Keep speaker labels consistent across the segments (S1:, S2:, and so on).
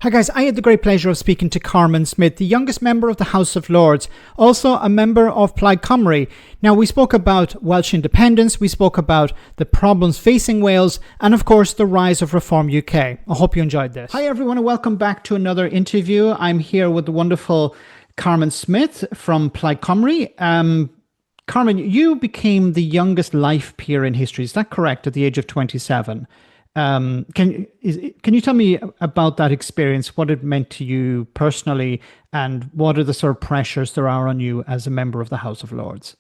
S1: Hi guys, I had the great pleasure of speaking to Carmen Smith, the youngest member of the House of Lords, also a member of Plaid Cymru. Now, we spoke about Welsh Independence, we spoke about the problems facing Wales, and of course the rise of Reform UK. I hope you enjoyed this. Hi everyone and welcome back to another interview. I'm here with the wonderful Carmen Smith from Plaid Cymru. Carmen, you became the youngest life peer in history, is that correct, at the age of 27? Can you tell me about that experience, what it meant to you personally, and what are the sort of pressures there are on you as a member of the House of Lords?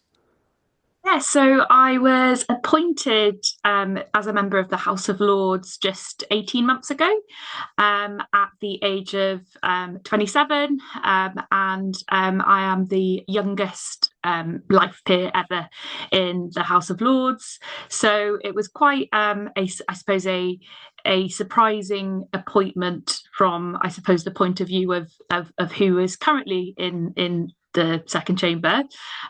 S2: Yeah, so I was appointed as a member of the House of Lords just 18 months ago, at the age of 27, and I am the youngest life peer ever in the House of Lords. So it was quite, I suppose, a surprising appointment from, I suppose, the point of view of who is currently in the second chamber,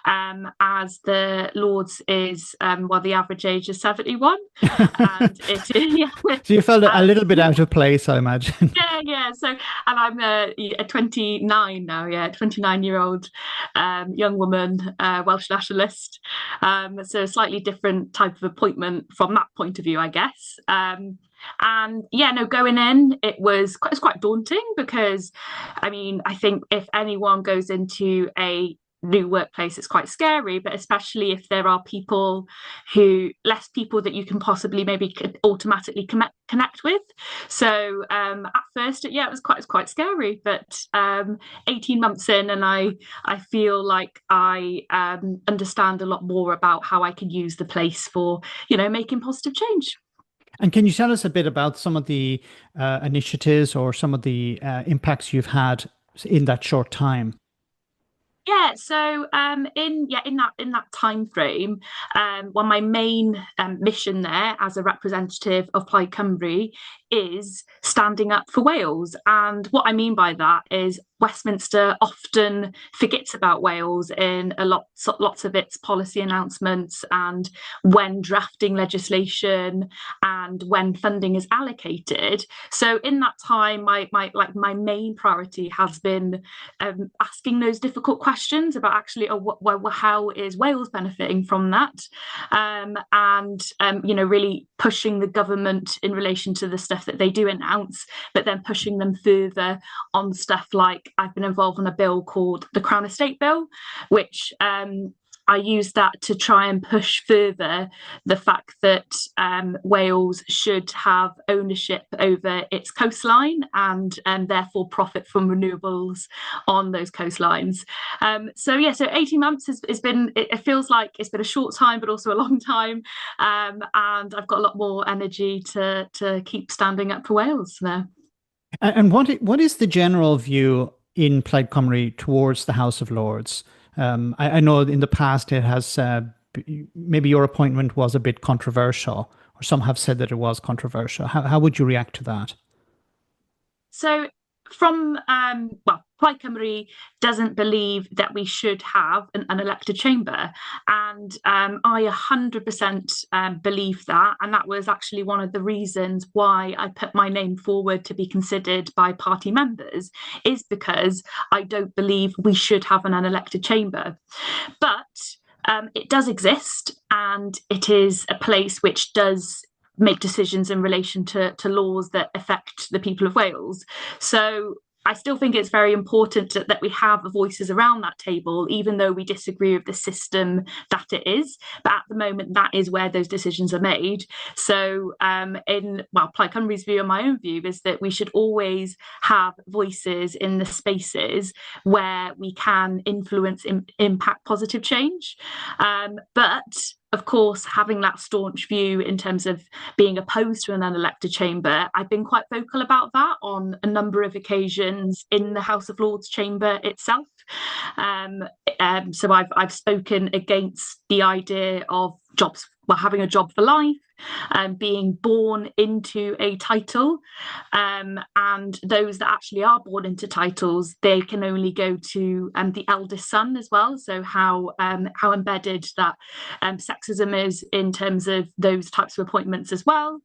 S2: as the Lords is, well, the average age is 71, and it is, yeah,
S1: So you felt a
S2: and
S1: little bit out of place, I imagine.
S2: yeah. So, and I'm a 29 now, yeah, 29-year-old young woman, Welsh nationalist. So a slightly different type of appointment from that point of view, I guess. And yeah, no, going in, it was quite daunting because, I mean, I think if anyone goes into a new workplace, it's quite scary, but especially if there are less people that you can possibly maybe automatically connect with. So at first, yeah, it was quite scary, but 18 months in, and I feel like I understand a lot more about how I can use the place for making positive change.
S1: And can you tell us a bit about some of the initiatives or some of the impacts you've had in that short time?
S2: Yeah, so in that time frame, well, my main mission there as a representative of Plaid Cymru is standing up for Wales, and what I mean by that is Westminster often forgets about Wales in lots of its policy announcements and when drafting legislation and when funding is allocated. So in that time, my main priority has been asking those difficult questions about actually, how is Wales benefiting from that, and really pushing the government in relation to the stuff that they do announce, but then pushing them further on stuff like I've been involved in a bill called the Crown Estate Bill, which I used that to try and push further the fact that Wales should have ownership over its coastline and therefore profit from renewables on those coastlines. So 18 months has been, it feels like it's been a short time, but also a long time. And I've got a lot more energy to keep standing up for Wales now.
S1: And what is the general view in Plaid Cymru towards the House of Lords? I know in the past it has maybe your appointment was a bit controversial, or some have said that it was controversial. How would you react to that?
S2: So from Plaid Cymru doesn't believe that we should have an elected chamber, and I 100% believe that, and that was actually one of the reasons why I put my name forward to be considered by party members, is because I don't believe we should have an unelected chamber, but it does exist, and it is a place which does make decisions in relation to laws that affect the people of Wales. So I still think it's very important that we have voices around that table, even though we disagree with the system that it is. But at the moment, that is where those decisions are made. So, Plaid Cymru's view and my own view is that we should always have voices in the spaces where we can influence, impact positive change. But of course, having that staunch view in terms of being opposed to an unelected chamber, I've been quite vocal about that on a number of occasions in the House of Lords chamber itself. So I've spoken against the idea of jobs, well, having a job for life, being born into a title, and those that actually are born into titles, they can only go to the eldest son as well. So how embedded that sexism is in terms of those types of appointments as well.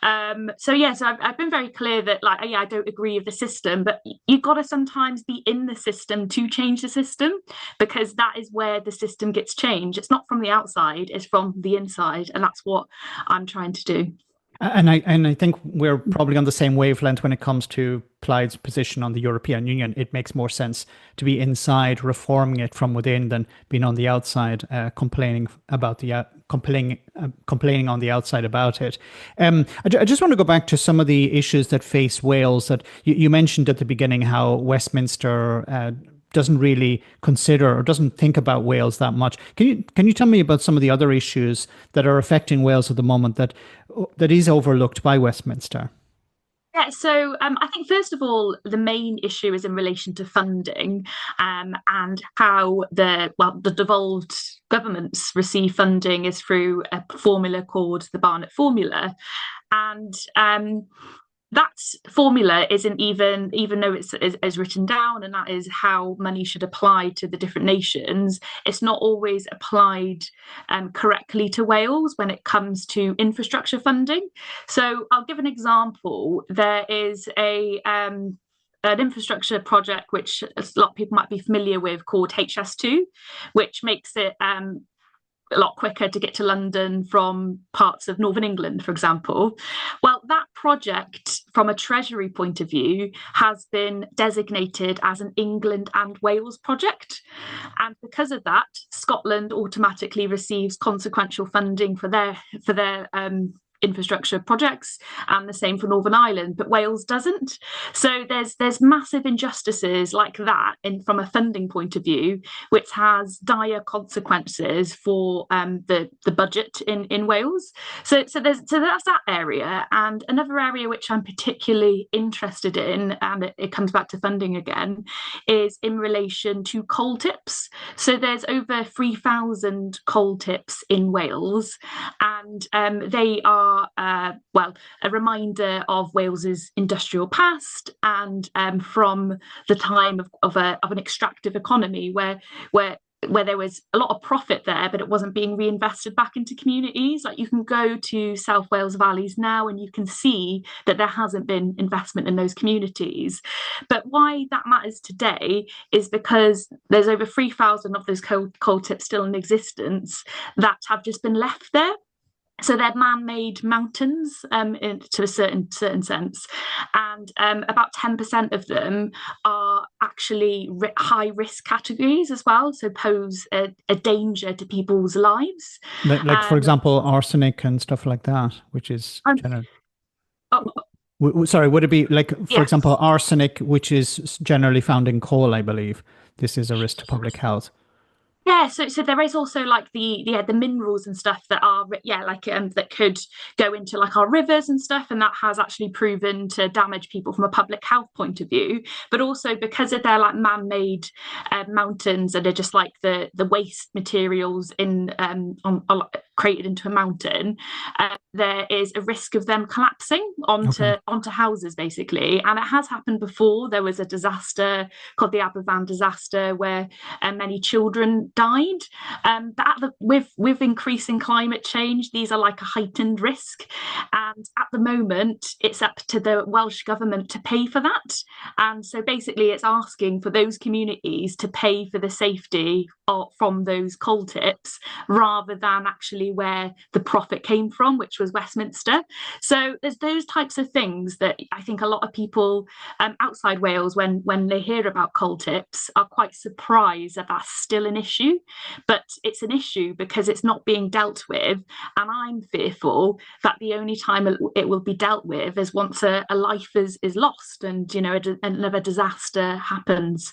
S2: So I've been very clear that I don't agree with the system, but you've got to sometimes be in the system to change the system, because that is where the system gets changed. It's not from the outside, it's from the inside, and that's what I'm trying to do.
S1: And I think we're probably on the same wavelength when it comes to Plaid's position on the European Union. It makes more sense to be inside, reforming it from within, than being on the outside, complaining on the outside about it. I just want to go back to some of the issues that face Wales. That you mentioned at the beginning, how Westminster doesn't really consider or doesn't think about Wales that much. Can you tell me about some of the other issues that are affecting Wales at the moment that is overlooked by Westminster?
S2: Yeah, so I think first of all, the main issue is in relation to funding, and how the devolved governments receive funding is through a formula called the Barnett formula, and that formula isn't even though it's written down, and that is how money should apply to the different nations, it's not always applied correctly to Wales when it comes to infrastructure funding. So I'll give an example. There is an infrastructure project which a lot of people might be familiar with, called HS2, which makes it a lot quicker to get to London from parts of Northern England, for example. Well, that project, from a Treasury point of view, has been designated as an England and Wales project. And because of that, Scotland automatically receives consequential funding for their infrastructure projects, and the same for Northern Ireland, but Wales doesn't. So there's massive injustices like that from a funding point of view, which has dire consequences for the budget in Wales. So that's that area. And another area which I'm particularly interested in, and it comes back to funding again, is in relation to coal tips. So there's over 3,000 coal tips in Wales, and they are a reminder of Wales's industrial past, and from the time of an extractive economy where there was a lot of profit there, but it wasn't being reinvested back into communities. Like, you can go to South Wales valleys now and you can see that there hasn't been investment in those communities. But why that matters today is because there's over 3,000 of those coal tips still in existence that have just been left there. So they're man-made mountains to a certain sense, and about 10% of them are actually high-risk categories as well, so pose a danger to people's lives.
S1: Like for example, arsenic and stuff like that, which is sorry, would it be like, for example, arsenic, which is generally found in coal, I believe? This is a risk to public health.
S2: Yeah, so there is also like the minerals and stuff that are that could go into like our rivers and stuff, and that has actually proven to damage people from a public health point of view. But also because they're like man-made mountains, and they're just like the waste materials created into a mountain, there is a risk of them collapsing onto houses, basically. And it has happened before. There was a disaster called the Aberfan disaster where many children died. But with increasing climate change, these are like a heightened risk. And at the moment, it's up to the Welsh government to pay for that. And so basically, it's asking for those communities to pay for the safety from those coal tips, rather than actually where the profit came from, which was Westminster. So there's those types of things that I think a lot of people outside Wales, when they hear about coal tips, are quite surprised that that's still an issue. But it's an issue because it's not being dealt with, and I'm fearful that the only time it will be dealt with is once a life is lost, and another disaster happens.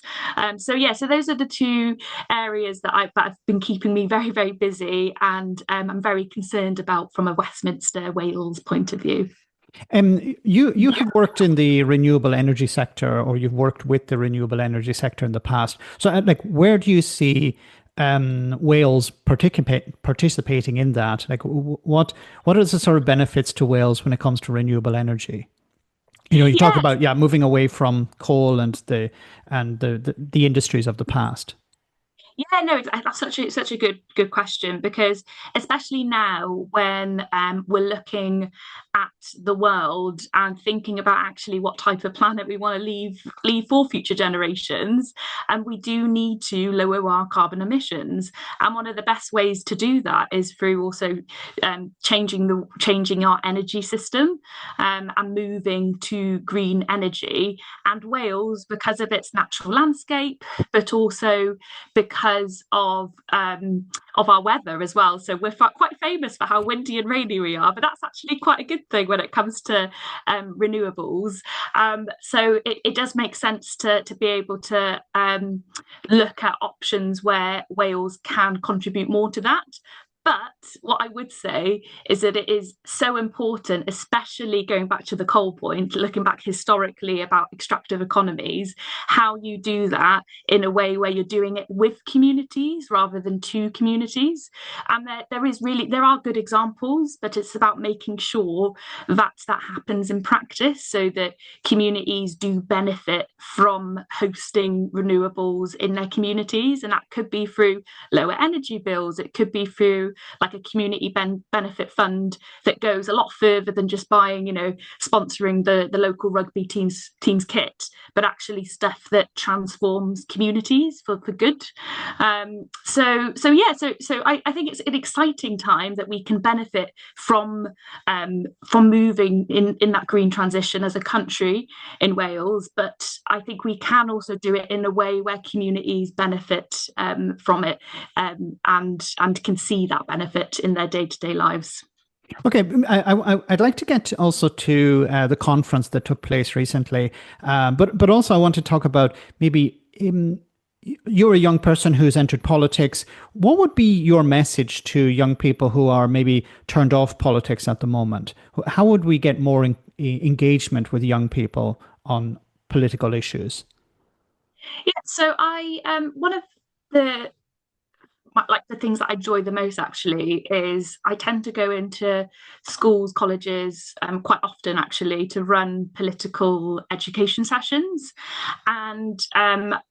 S2: So those are the two areas that have been keeping me very, very busy, and I'm very concerned about from a Westminster Wales point of view.
S1: You have worked in the renewable energy sector, or you've worked with the renewable energy sector in the past. So, where do you see Wales participating in that? Like, what are the sort of benefits to Wales when it comes to renewable energy? You talk
S2: Yes.
S1: about moving away from coal and the industries of the past.
S2: Yeah, no, that's such a good question, because especially now when we're looking at the world and thinking about actually what type of planet we want to leave for future generations, and we do need to lower our carbon emissions. And one of the best ways to do that is through also changing our energy system, and moving to green energy. And Wales, because of its natural landscape, but also because of our weather as well. So we're quite famous for how windy and rainy we are, but that's actually quite a good thing when it comes to renewables. So it does make sense to be able to look at options where Wales can contribute more to that. But what I would say is that it is so important, especially going back to the coal point, looking back historically about extractive economies, how you do that in a way where you're doing it with communities rather than to communities. And there are good examples, but it's about making sure that happens in practice, so that communities do benefit from hosting renewables in their communities. And that could be through lower energy bills, it could be through like a community benefit fund that goes a lot further than just buying, sponsoring the local rugby team's kit, but actually stuff that transforms communities for good. So I think it's an exciting time that we can benefit from moving in that green transition as a country in Wales. But I think we can also do it in a way where communities benefit from it, and can see that benefit in their day-to-day lives.
S1: Okay, I'd like to get also to the conference that took place recently, but also I want to talk about maybe you're a young person who's entered politics. What would be your message to young people who are maybe turned off politics at the moment? How would we get more engagement with young people on political issues?
S2: Yeah, so one of the the things that I enjoy the most actually is I tend to go into schools, colleges, quite often actually, to run political education sessions. And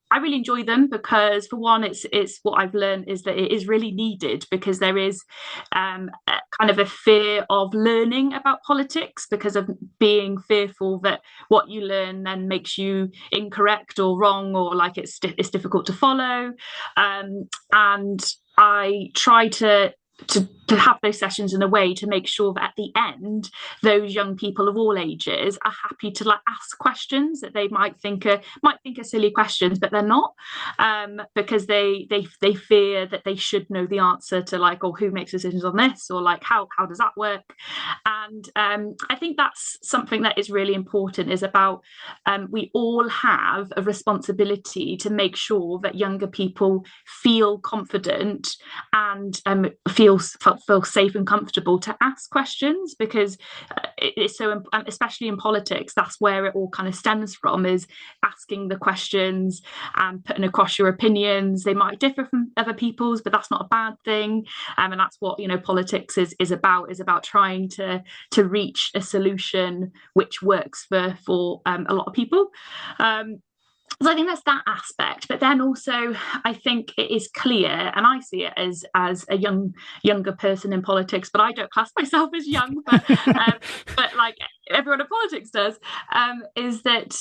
S2: I really enjoy them because, for one, it's what I've learned is that it is really needed, because there is kind of a fear of learning about politics, because of being fearful that what you learn then makes you incorrect or wrong, or like it's difficult to follow. And I try to have those sessions in a way to make sure that at the end, those young people of all ages are happy to ask questions that they might think are silly questions, but they're not, because they fear that they should know the answer to who makes decisions on this, or how does that work. And I think that's something that is really important, is about we all have a responsibility to make sure that younger people feel confident and feel safe and comfortable to ask questions, because it's so, especially in politics, that's where it all kind of stems from, is asking the questions and putting across your opinions. They might differ from other people's, but that's not a bad thing. And that's what politics is about trying to reach a solution which works for a lot of people. So I think that's that aspect, but then also I think it is clear, and I see it as a younger person in politics, but I don't class myself as young, but like everyone in politics does, is that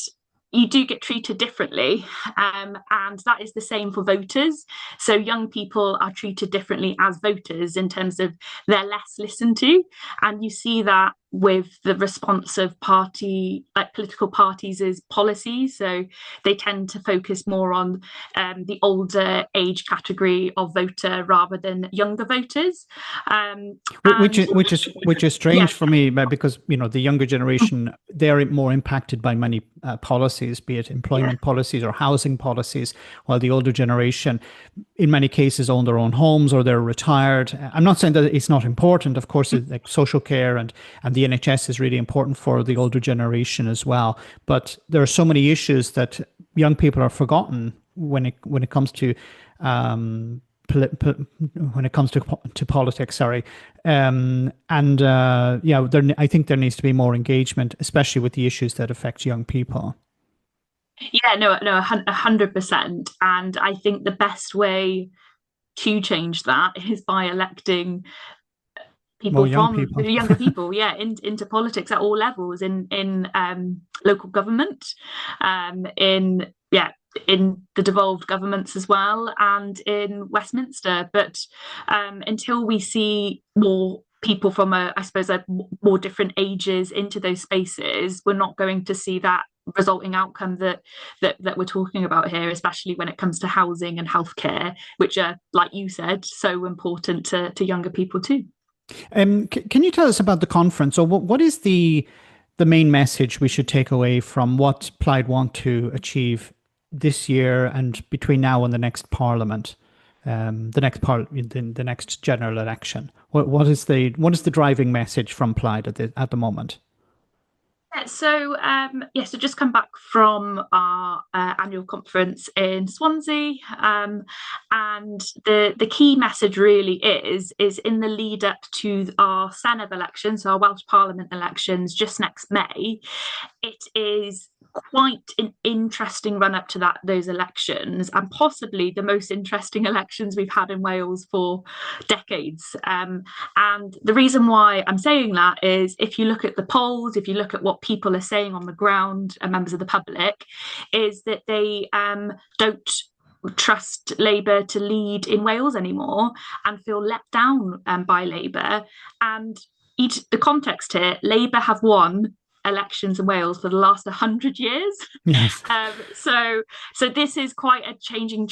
S2: you do get treated differently, and that is the same for voters. So young people are treated differently as voters, in terms of they're less listened to, and you see that with the response of political parties' policies. So they tend to focus more on the older age category of voter rather than younger voters.
S1: Which is strange for me, because the younger generation, they're more impacted by many policies, be it employment policies or housing policies, while the older generation, in many cases, own their own homes or they're retired. I'm not saying that it's not important. Of course, like social care and the NHS is really important for the older generation as well. But there are so many issues that young people are forgotten when it comes to when it comes to politics. Sorry, yeah, I think there needs to be more engagement, especially with the issues that affect young people.
S2: Yeah, no, 100%. And I think the best way to change that is by electing
S1: More
S2: people
S1: young
S2: from
S1: people.
S2: younger people, yeah, into politics at all levels, in local government, in yeah, in the devolved governments as well, and in Westminster. But until we see more people from I suppose, more different ages into those spaces, we're not going to see that resulting outcome that we're talking about here, especially when it comes to housing and healthcare, which are, like you said, so important to younger people too.
S1: Can you tell us about the conference, or what is the main message we should take away from what Plaid want to achieve this year and between now and the next Parliament, the next general election? What is the driving message from Plaid at the moment?
S2: So just come back from our annual conference in Swansea, and the key message really is in the lead up to our Senedd elections, so our Welsh Parliament elections just next May. It is quite an interesting run up to those elections, and possibly the most interesting elections we've had in Wales for decades. And the reason why I'm saying that is, if you look at the polls, if you look at what people are saying on the ground, and members of the public, is that they don't trust Labour to lead in Wales anymore, and feel let down by Labour. And the context here, Labour have won elections in Wales for the last 100 years.
S1: Yes.
S2: So this is quite a changing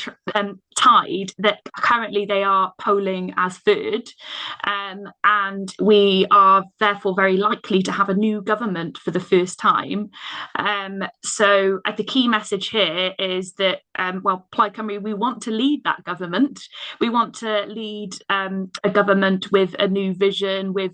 S2: tide, that currently they are polling as third, and we are therefore very likely to have a new government for the first time. So the key message here is that, Plaid Cymru, we want to lead that government. We want to lead a government with a new vision, with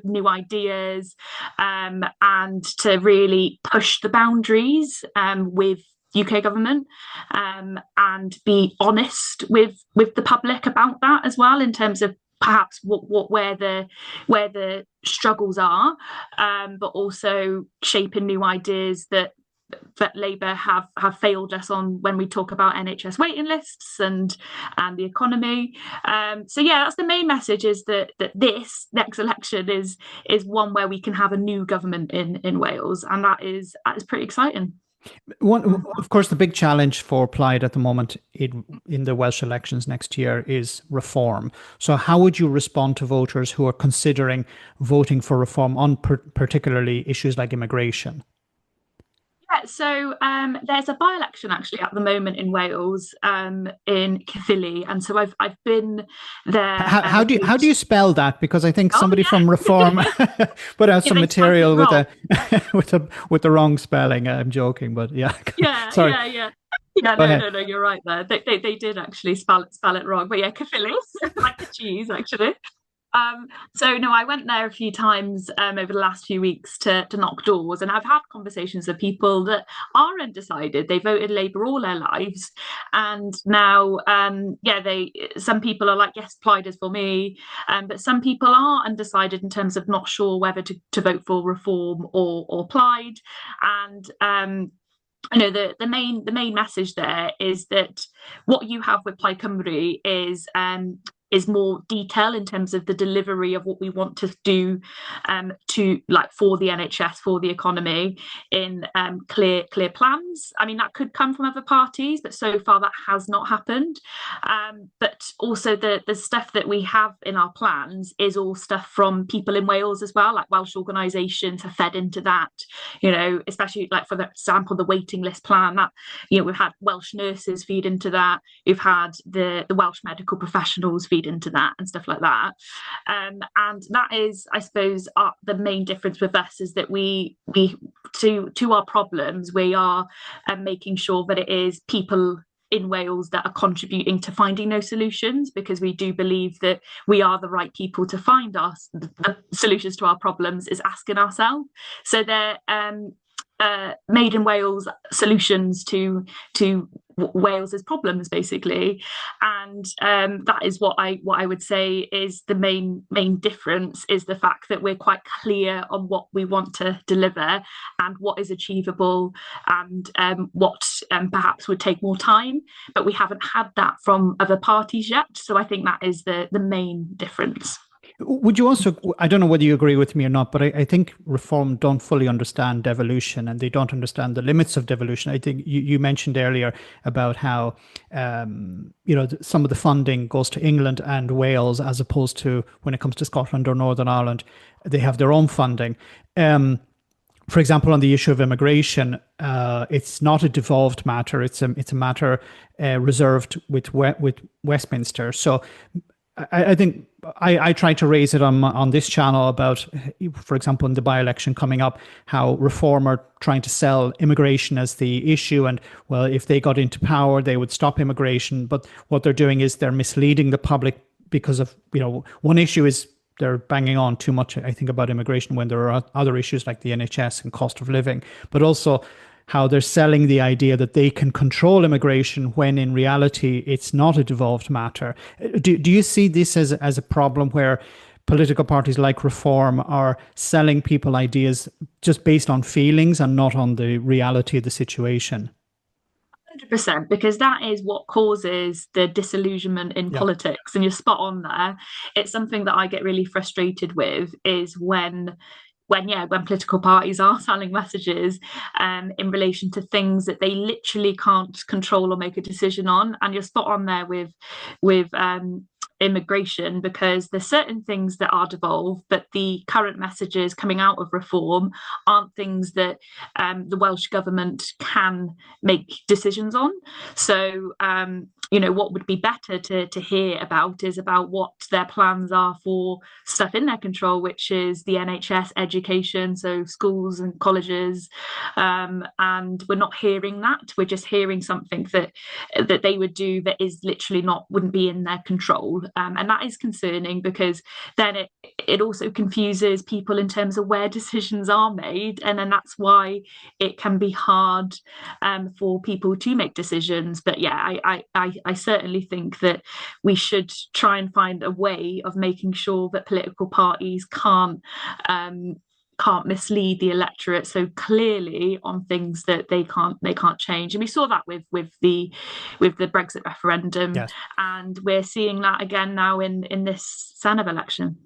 S2: new ideas, and to really push the boundaries with UK government, and be honest with the public about that as well, in terms of perhaps where the struggles are, but also shaping new ideas that Labour have failed us on, when we talk about NHS waiting lists and the economy. So yeah, that's the main message, is that this next election is one where we can have a new government in Wales, and that is pretty exciting.
S1: Of course, the big challenge for Plaid at the moment in the Welsh elections next year is reform. So how would you respond to voters who are considering voting for reform on particularly issues like immigration?
S2: Yeah, so there's a by-election actually at the moment in Wales, in Caerphilly, and so I've been there.
S1: How do you spell that? Because I think somebody from Reform put out some
S2: they spelled it
S1: material with
S2: wrong.
S1: with the wrong spelling. I'm joking, but yeah.
S2: Yeah,
S1: Sorry.
S2: yeah. Yeah,
S1: Go ahead.
S2: no, you're right there. They did actually spell it wrong, but yeah, Caerphilly, like the cheese, actually. So no, I went there a few times over the last few weeks to knock doors, and I've had conversations with people that are undecided. They voted Labour all their lives, and now, some people are like, yes, Plaid is for me, but some people are undecided in terms of not sure whether to vote for Reform or Plaid, and the main message there is that what you have with Plaid Cymru is more detail in terms of the delivery of what we want to do, for the NHS, for the economy, in clear plans. I mean, that could come from other parties, but so far that has not happened. But also the stuff that we have in our plans is all stuff from people in Wales as well, like Welsh organisations have fed into that, especially like, for example, the waiting list plan, that, we've had Welsh nurses feed into that, we've had the Welsh medical professionals feed into that, and stuff like that. And that is, I suppose, the main difference with us, is that we to our problems, we are making sure that it is people in Wales that are contributing to finding those solutions, because we do believe that we are the right people to find the solutions to our problems, is asking ourselves. So they're made in Wales solutions to Wales's problems, basically. And that is what I would say is the main difference, is the fact that we're quite clear on what we want to deliver and what is achievable, and what perhaps would take more time, but we haven't had that from other parties yet. So I think that is the main difference.
S1: Would you also, I don't know whether you agree with me or not, but I think Reform don't fully understand devolution, and they don't understand the limits of devolution. I think you mentioned earlier about how, some of the funding goes to England and Wales, as opposed to when it comes to Scotland or Northern Ireland, they have their own funding. For example, on the issue of immigration, it's not a devolved matter. It's a matter reserved with Westminster. So I think I tried to raise it on this channel about, for example, in the by-election coming up, how Reform are trying to sell immigration as the issue. And, well, if they got into power, they would stop immigration. But what they're doing is they're misleading the public because of, one issue is they're banging on too much, I think, about immigration when there are other issues like the NHS and cost of living, but also how they're selling the idea that they can control immigration when in reality it's not a devolved matter. Do you see this as a problem where political parties like Reform are selling people ideas just based on feelings and not on the reality of the situation?
S2: 100%, because that is what causes the disillusionment in politics, and you're spot on there. It's something that I get really frustrated with, is when political parties are selling messages in relation to things that they literally can't control or make a decision on. And you're spot on there with immigration, because there's certain things that are devolved, but the current messages coming out of Reform aren't things that the Welsh government can make decisions on. So what would be better to hear about is about what their plans are for stuff in their control, which is the NHS, education, so schools and colleges. And we're not hearing that. We're just hearing something that they would do that is literally wouldn't be in their control. And that is concerning, because then it also confuses people in terms of where decisions are made. And then that's why it can be hard for people to make decisions. But yeah, I certainly think that we should try and find a way of making sure that political parties can't mislead the electorate so clearly on things that they can't change. And we saw that with the Brexit referendum.
S1: Yes.
S2: And we're seeing that again now in this Senedd election.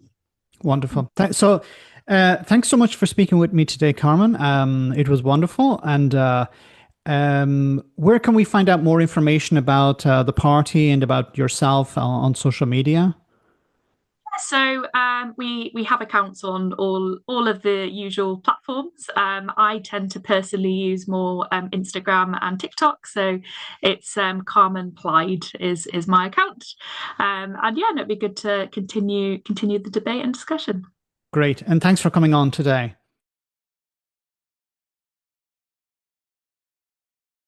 S1: Wonderful. So thanks so much for speaking with me today, Carmen. It was wonderful. And where can we find out more information about the party and about yourself on social media?
S2: So we have accounts on all of the usual platforms. I tend to personally use more Instagram and TikTok. So it's Carmen Plaid is my account. And yeah, it'd be good to continue the debate and discussion.
S1: Great. And thanks for coming on today.